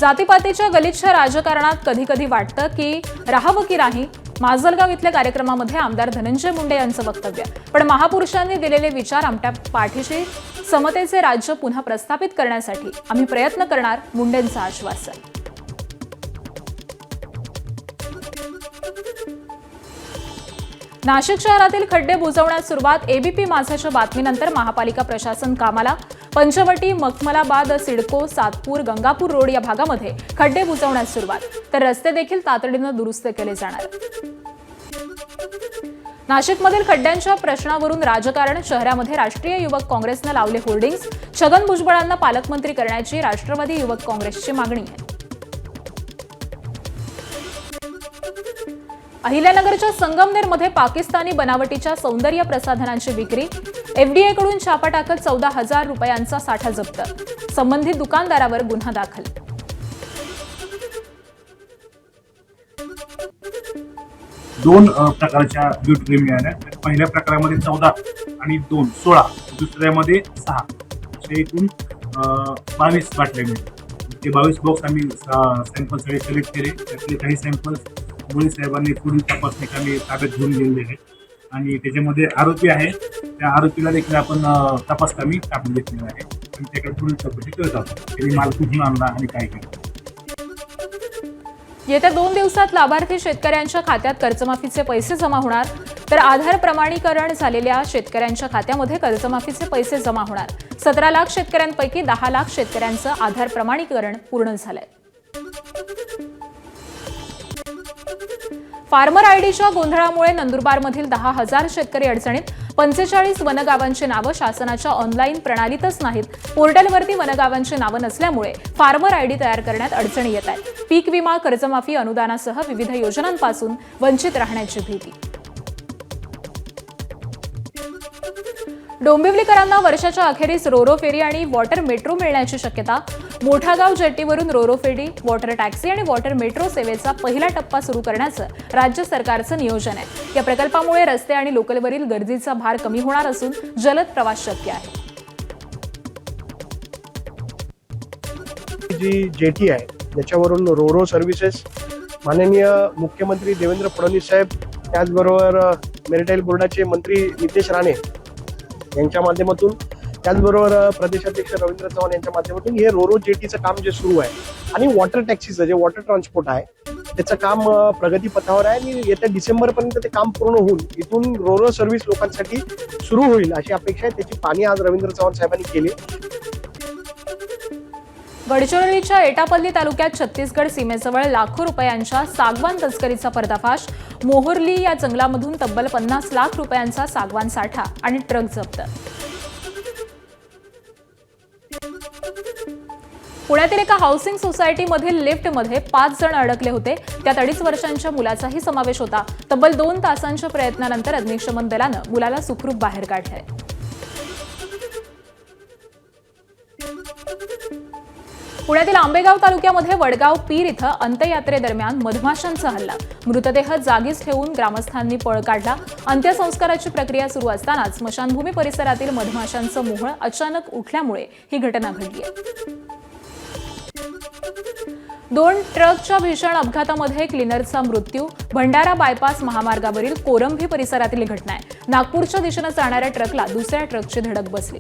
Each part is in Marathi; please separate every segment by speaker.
Speaker 1: जातीपातीच्या गलिच्छ राजकारणात कधी कधी वाटतं की राहावं की नाही. माजलगाव इथल्या कार्यक्रमामध्ये आमदार धनंजय मुंडे यांचं वक्तव्य. पण महापुरुषांनी दिलेले विचार आमच्या पाठीशी समतेचे राज्य पुन्हा प्रस्थापित करण्यासाठी आम्ही प्रयत्न करणार, मुंडेंचं आश्वासन. नाशिक शहरातील खड्डे बुजवण्यास सुरुवात. एबीपी माझाच्या बातमीनंतर महापालिका प्रशासन कामाला. पंचवटी, मखमलाबाद, सिडको, सातपूर, गंगापूर रोड या भागामध्ये खड्डे बुजवण्यास सुरुवात. तर रस्ते देखील तातडीनं दुरुस्त केले जाणार. नाशिकमधील खड्ड्यांच्या प्रश्नावरून राजकारण. शहरामध्ये राष्ट्रीय युवक काँग्रेसनं लावले होर्डिंग्स. छगन भुजबळांना पालकमंत्री करण्याची राष्ट्रवादी युवक काँग्रेसची मागणी आहे. अहिल्यानगरच्या संगमनेरमध्ये पाकिस्तानी बनावटीच्या सौंदर्य प्रसाधनांची विक्री. एफडीएकडून छापा टाकत 14,000 रुपयांचा साठा जप्त. संबंधित दुकानदारावर गुन्हा दाखल.
Speaker 2: दोन प्रकारच्या ब्यूटी क्रीम मिळाल्या. पहिल्या प्रकारामध्ये 14 आणि 2 16, दुसऱ्यामध्ये 6 असे एकूण 22 बाटल्या मिळाल्या. ते 22 बॉक्स आम्ही सॅम्पल सगळे कलेक्ट केले. त्यातले काही सॅम्पल्स मुळे साहेबांनी पुढील तपासणी आम्ही ताब्यात घेऊन गेलेले आहे आणि त्याच्यामध्ये आरोपी आहे, त्या आरोपीला देखील आपण तपास आम्ही टाकून घेतलेला आहे आणि त्याकडे पुढील चौकशी करत आहोत. त्यांनी माल कुठून आणला आणि काय केलं.
Speaker 1: येत्या 2 दिवसात लाभार्थी शेतकऱ्यांच्या खात्यात कर्जमाफीचे पैसे जमा होणार. तर आधार प्रमाणीकरण झालेल्या शेतकऱ्यांच्या खात्यामध्ये कर्जमाफीचे पैसे जमा होणार. 17 लाख शेतकऱ्यांपैकी 10 लाख शेतकऱ्यांचं आधार प्रमाणीकरण पूर्ण झालंय. फार्मर आयडीच्या गोंधळामुळे नंदुरबारमधील 10,000 शेतकरी अडचणीत. 45 वनगावांची नावं शासनाच्या ऑनलाईन प्रणालीतच नाहीत. पोर्टलवरती वनगावांची नावं नसल्यामुळे फार्मर आयडी तयार करण्यात अडचणी येत आहेत. पीक विमा, कर्जमाफी, अनुदानासह विविध योजनांपासून वंचित राहण्याची भीती. डोंबिवलीकरांना वर्षाच्या अखेरीस रोरो फेरी आणि वॉटर मेट्रो मिळण्याची शक्यता. मोठागाव जेट्टीवरून रोरो फेरी, वॉटर टॅक्सी आणि वॉटर मेट्रो सेवेचा पहिला टप्पा सुरू करण्याचं राज्य सरकारचं नियोजन आहे. या प्रकल्पामुळे रस्ते आणि लोकलवरील गर्दीचा भार कमी होणार असून जलद प्रवास शक्य आहे.
Speaker 3: जी जेटी आहे ज्याच्यावरून रोरो सर्व्हिसेस माननीय मुख्यमंत्री देवेंद्र फडणवीस साहेब, त्याचबरोबर मेरिटाईल बोर्डाचे मंत्री नितेश राणे यांच्या माध्यमातून, त्याचबरोबर प्रदेशाध्यक्ष रवींद्र चव्हाण यांच्या माध्यमातून हे रोरो जेटीचं काम जे सुरू आहे आणि वॉटर टॅक्सीचं जे वॉटर ट्रान्सपोर्ट आहे त्याचं काम प्रगतीपथावर आहे आणि येत्या डिसेंबरपर्यंत ते काम पूर्ण होऊन इथून रोरो सर्व्हिस लोकांसाठी सुरू होईल अशी अपेक्षा आहे. त्याची पाहणी आज रवींद्र चव्हाण साहेबांनी केली.
Speaker 1: गडचिरोलीच्या एटापल्ली तालुक्यात छत्तीसगड सीमेजवळ लाखो रुपयांच्या सागवान तस्करीचा पर्दाफाश. मोहर्ली या जंगलामधून तब्बल 50 लाख रुपयांचा सागवान साठा आणि ट्रक जप्त. पुण्यातील एका हाऊसिंग सोसायटीमधील लिफ्टमध्ये 5 जण अडकले होते. त्यात 2.5 वर्षांच्या मुलाचाही समावेश होता. तब्बल 2 तासांच्या प्रयत्नानंतर अग्निशमन दलानं मुलाला सुखरूप बाहेर काढलंय. पुण्यातील आंबेगाव तालुक्यामध्ये वडगाव पीर इथं अंत्ययात्रेदरम्यान मधमाशांचा हल्ला. मृतदेह जागीच ठेवून ग्रामस्थांनी पळ काढला. अंत्यसंस्काराची प्रक्रिया सुरू असतानाच स्मशानभूमी परिसरातील मधमाशांचं मोहळ अचानक उठल्यामुळे ही घटना घडली आहे. 2 ट्रकच्या भीषण अपघातामध्ये क्लिनरचा मृत्यू. भंडारा बायपास महामार्गावरील कोरंभी परिसरातील घटना आहे. नागपूरच्या दिशेनं जाणाऱ्या ट्रकला दुसऱ्या ट्रकची धडक बसली.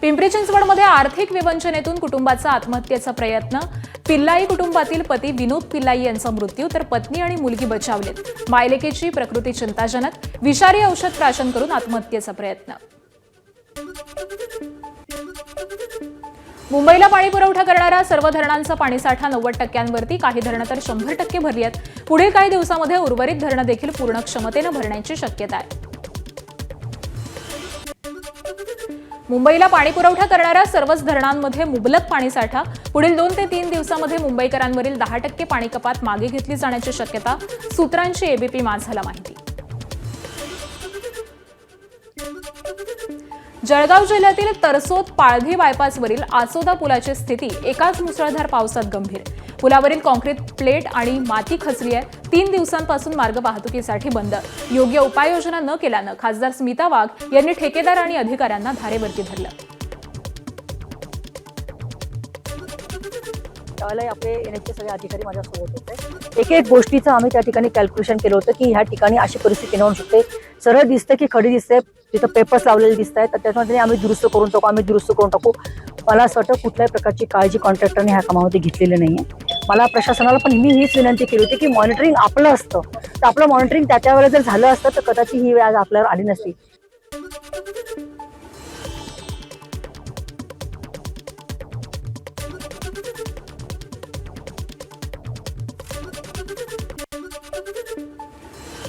Speaker 1: पिंपरी चिंचवडमध्ये आर्थिक विवंचनेतून कुटुंबाचा आत्महत्येचा प्रयत्न. पिल्लाई कुटुंबातील पती विनोद पिल्लाई यांचा मृत्यू, तर पत्नी आणि मुलगी बचावलीत. मायलेकीची प्रकृती चिंताजनक. विषारी औषध प्राशन करून आत्महत्येचा प्रयत्न. मुंबईला पाणी पुरवठा करणाऱ्या सर्व धरणांचा पाणीसाठा 90%वरती. काही धरणं तर 100% भरली आहेत. पुढील काही दिवसांमध्ये उर्वरित धरणं देखील पूर्ण क्षमतेनं भरण्याची शक्यता आहे. मुंबईला पाणी पुरवठा करणाऱ्या सर्वच धरणांमध्ये मुबलक पाणीसाठा. पुढील 2 ते 3 दिवसांमध्ये मुंबईकरांवरील 10% पाणी कपात मागे घेतली जाण्याची शक्यता. सूत्रांची एबीपी माझाला माहिती. जळगाव जिल्ह्यातील तरसोद पाळधी बायपासवरील आसोदा पुलाची स्थिती एकाच मुसळधार पावसात गंभीर. पुलावरील कॉन्क्रीट प्लेट आणि माती खचली आहे. 3 दिवसांपासून मार्ग वाहतुकीसाठी बंद. योग्य उपाययोजना न केल्यानं खासदार स्मिता वाघ यांनी ठेकेदार आणि अधिकाऱ्यांना धारेवरती धरलं.
Speaker 4: त्यावेळेला आपले एनएचचे सगळे अधिकारी माझ्यासोबत होते. एक एक गोष्टीचं आम्ही त्या ठिकाणी कॅल्क्युलेशन केलं होतं की ह्या ठिकाणी अशी परिस्थिती निर्माण शकते. सरळ दिसतं की खडी दिसते, तिथं पेपर्स लावलेले दिसत आहेत, तर त्याच्यामध्ये आम्ही दुरुस्त करून टाकू. मला असं वाटतं कुठल्याही प्रकारची काळजी कॉन्ट्रॅक्टरने ह्या कामामध्ये घेतलेली नाहीये. मला प्रशासनाला पण मी हीच विनंती केली होती की मॉनिटरिंग आपलं असतं, तर आपलं मॉनिटरिंग त्या वेळेला जर झालं असतं तर कदाचित ही वेळ आज आपल्यावर आली नसती.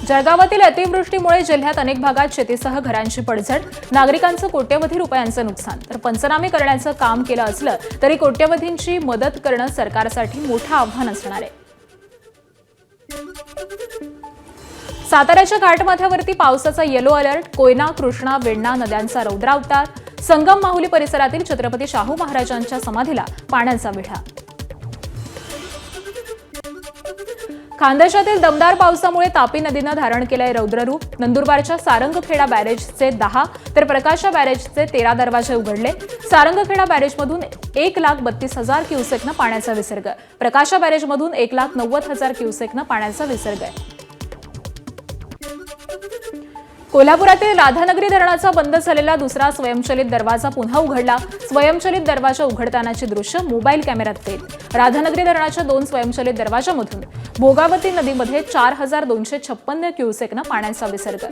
Speaker 1: जळगावातील अतिवृष्टीमुळे जिल्ह्यात अनेक भागात शेतीसह घरांची पडझड, नागरिकांचं कोट्यवधी रुपयांचं नुकसान. तर पंचनामे करण्याचं काम केलं असलं तरी कोट्यवधींची मदत करणं सरकारसाठी मोठं आव्हान असणार आहे. साताऱ्याच्या घाटमाथ्यावरती पावसाचा येलो अलर्ट, कोयना, कृष्णा, वेण्णा नद्यांचा रौद्रावतार, संगम माहुली परिसरातील छत्रपती शाहू महाराजांच्या समाधीला पाण्याचा विळा. खानदेशातील दमदार पावसामुळे तापी नदीनं धारण केलंय रौद्ररूप. नंदुरबारच्या सारंगखेडा बॅरेजचे 10 तर प्रकाशा बॅरेजचे 13 दरवाजे उघडले. सारंगखेडा बॅरेजमधून 1,32,000 क्युसेकनं पाण्याचा विसर्ग, प्रकाशा बॅरेजमधून 1,90,000 क्युसेकनं पाण्याचा विसर्ग आहे. कोल्हापुरातील राधानगरी धरणाचा बंद झालेला दुसरा स्वयंचलित दरवाजा पुन्हा उघडला. स्वयंचलित दरवाजा उघडतानाची दृश्य मोबाईल कॅमेऱ्यात कैद. राधानगरी धरणाच्या 2 स्वयंचलित दरवाजामधून भोगावती नदीमध्ये 4,256 क्युसेकनं पाण्याचा विसर्ग.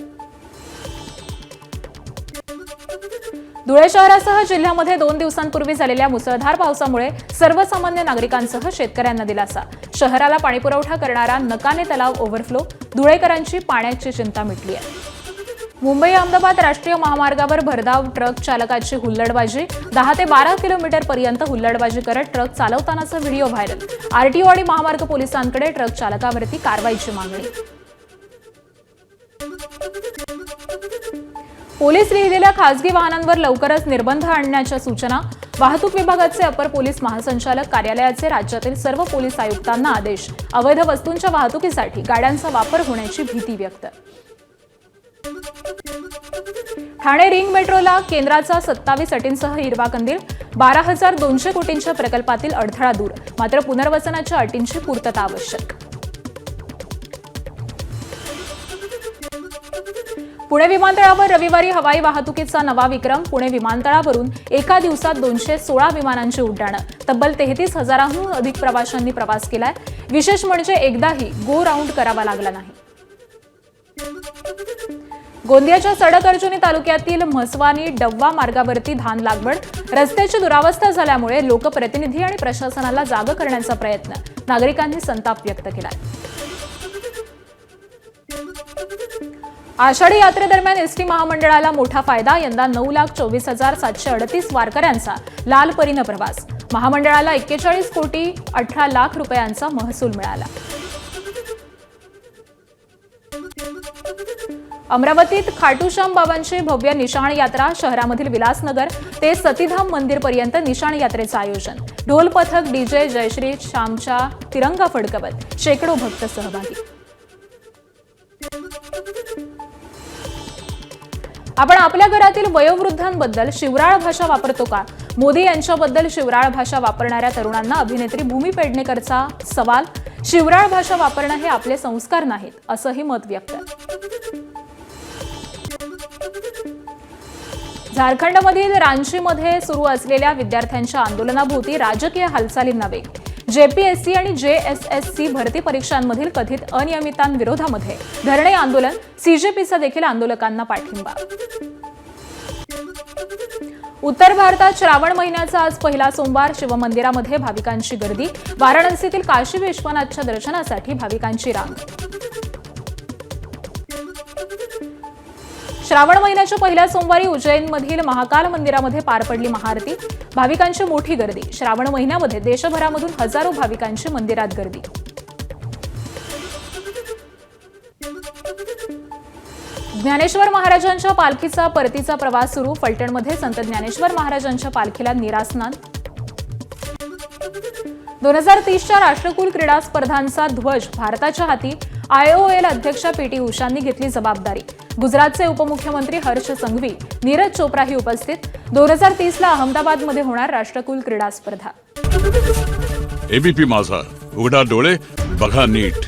Speaker 1: धुळे शहरासह जिल्ह्यामध्ये 2 दिवसांपूर्वी झालेल्या मुसळधार पावसामुळे सर्वसामान्य नागरिकांसह शेतकऱ्यांना दिलासा. शहराला पाणीपुरवठा करणारा नकाने तलाव ओव्हरफ्लो, धुळेकरांची पाण्याची चिंता मिटली आहे. मुंबई अहमदाबाद राष्ट्रीय महामार्गावर भरधाव ट्रक चालकाची हुल्लडबाजी, 10 ते 12 किलोमीटर पर्यंत हुल्लडबाजी करत ट्रक चालवतानाचा व्हिडिओ व्हायरल. आरटीओ आणि महामार्ग पोलिसांकडे ट्रक चालकावरती कारवाईची मागणी. पोलीस लिहिलेल्या खासगी वाहनांवर लवकरच निर्बंध आणण्याच्या सूचना. वाहतूक विभागाचे अपर पोलीस महासंचालक कार्यालयाचे राज्यातील सर्व पोलीस आयुक्तांना आदेश. अवैध वस्तूंच्या वाहतुकीसाठी गाड्यांचा वापर होण्याची भीती व्यक्त. ठाणे रिंग मेट्रोला केंद्राचा 27 अटींसह हिरवा कंदील. 12,200 कोटींच्या प्रकल्पातील अडथळा दूर, मात्र पुनर्वसनाच्या अटींची पूर्तता आवश्यक. पुणे विमानतळावर रविवारी हवाई वाहतुकीचा नवा विक्रम. पुणे विमानतळावरून एका दिवसात 216 विमानांची उड्डाणं. तब्बल 33,000हून अधिक प्रवाशांनी प्रवास केलाय. विशेष म्हणजे एकदाही गो राऊंड करावा लागला नाही. गोंदियाच्या सडक अर्जुनी तालुक्यातील म्हसवानी डव्वा मार्गावरती धान लागवड. रस्त्याची दुरावस्था झाल्यामुळे लोकप्रतिनिधी आणि प्रशासनाला जागं करण्याचा प्रयत्न. नागरिकांनी संताप व्यक्त केलाय. आषाढी यात्रेदरम्यान एसटी महामंडळाला मोठा फायदा. यंदा 9,24,738 वारकऱ्यांचा लाल परीनं प्रवास. महामंडळाला 41,18,00,000 रुपयांचा महसूल मिळाला. अमरावतीत खाटूश्याम बाबांची भव्य निशाण यात्रा. शहरामधील विलासनगर ते सतीधाम मंदिरपर्यंत निशाण यात्रेचं आयोजन. ढोल पथक, डीजे, जयश्री श्यामच्या तिरंगा फडकवत शेकडो भक्त सहभागी. आपण आपल्या घरातील वयोवृद्धांबद्दल शिवराळ भाषा वापरतो का? मोदी यांच्याबद्दल शिवराळ भाषा वापरणाऱ्या तरुणांना अभिनेत्री भूमी पेडणेकरचा सवाल. शिवराळ भाषा वापरणं हे आपले संस्कार नाहीत, असंही मत व्यक्त. झारखंडमधील रांचीमध्ये सुरू असलेल्या विद्यार्थ्यांच्या आंदोलनाभोवती राजकीय हालचालींना वेग. जेपीएससी आणि जेएसएससी भरती परीक्षांमधील कथित अनियमितांविरोधामध्ये धरणे आंदोलन. सीजेपीचा देखील आंदोलकांना पाठिंबा. उत्तर भारतात श्रावण महिन्याचा आज पहिला सोमवार. शिवमंदिरामध्ये भाविकांची गर्दी. वाराणसीतील काशी विश्वनाथच्या दर्शनासाठी भाविकांची रांग. श्रावण महिन्याच्या पहिल्या सोमवारी उज्जैनमधील महाकाल मंदिरामध्ये पार पडली महाआरती. भाविकांची मोठी गर्दी. श्रावण महिन्यामध्ये देशभरामधून हजारो भाविकांची मंदिरात गर्दी. ज्ञानेश्वर महाराजांच्या पालखीचा परतीचा प्रवास सुरू. फलटणमध्ये संत ज्ञानेश्वर महाराजांच्या पालखीला निरास्नान. 2030च्या राष्ट्रकुल क्रीडा स्पर्धांचा ध्वज भारताच्या हाती. आयओएल अध्यक्षा पीटी उषांनी घेतली जबाबदारी. गुजरातचे उपमुख्यमंत्री हर्ष संघवी, नीरज चोप्राही उपस्थित. 2030ला अहमदाबादमध्ये होणार राष्ट्रकुल क्रीडा स्पर्धा.
Speaker 5: एबीपी माझा, उघडा डोळे बघा नीट.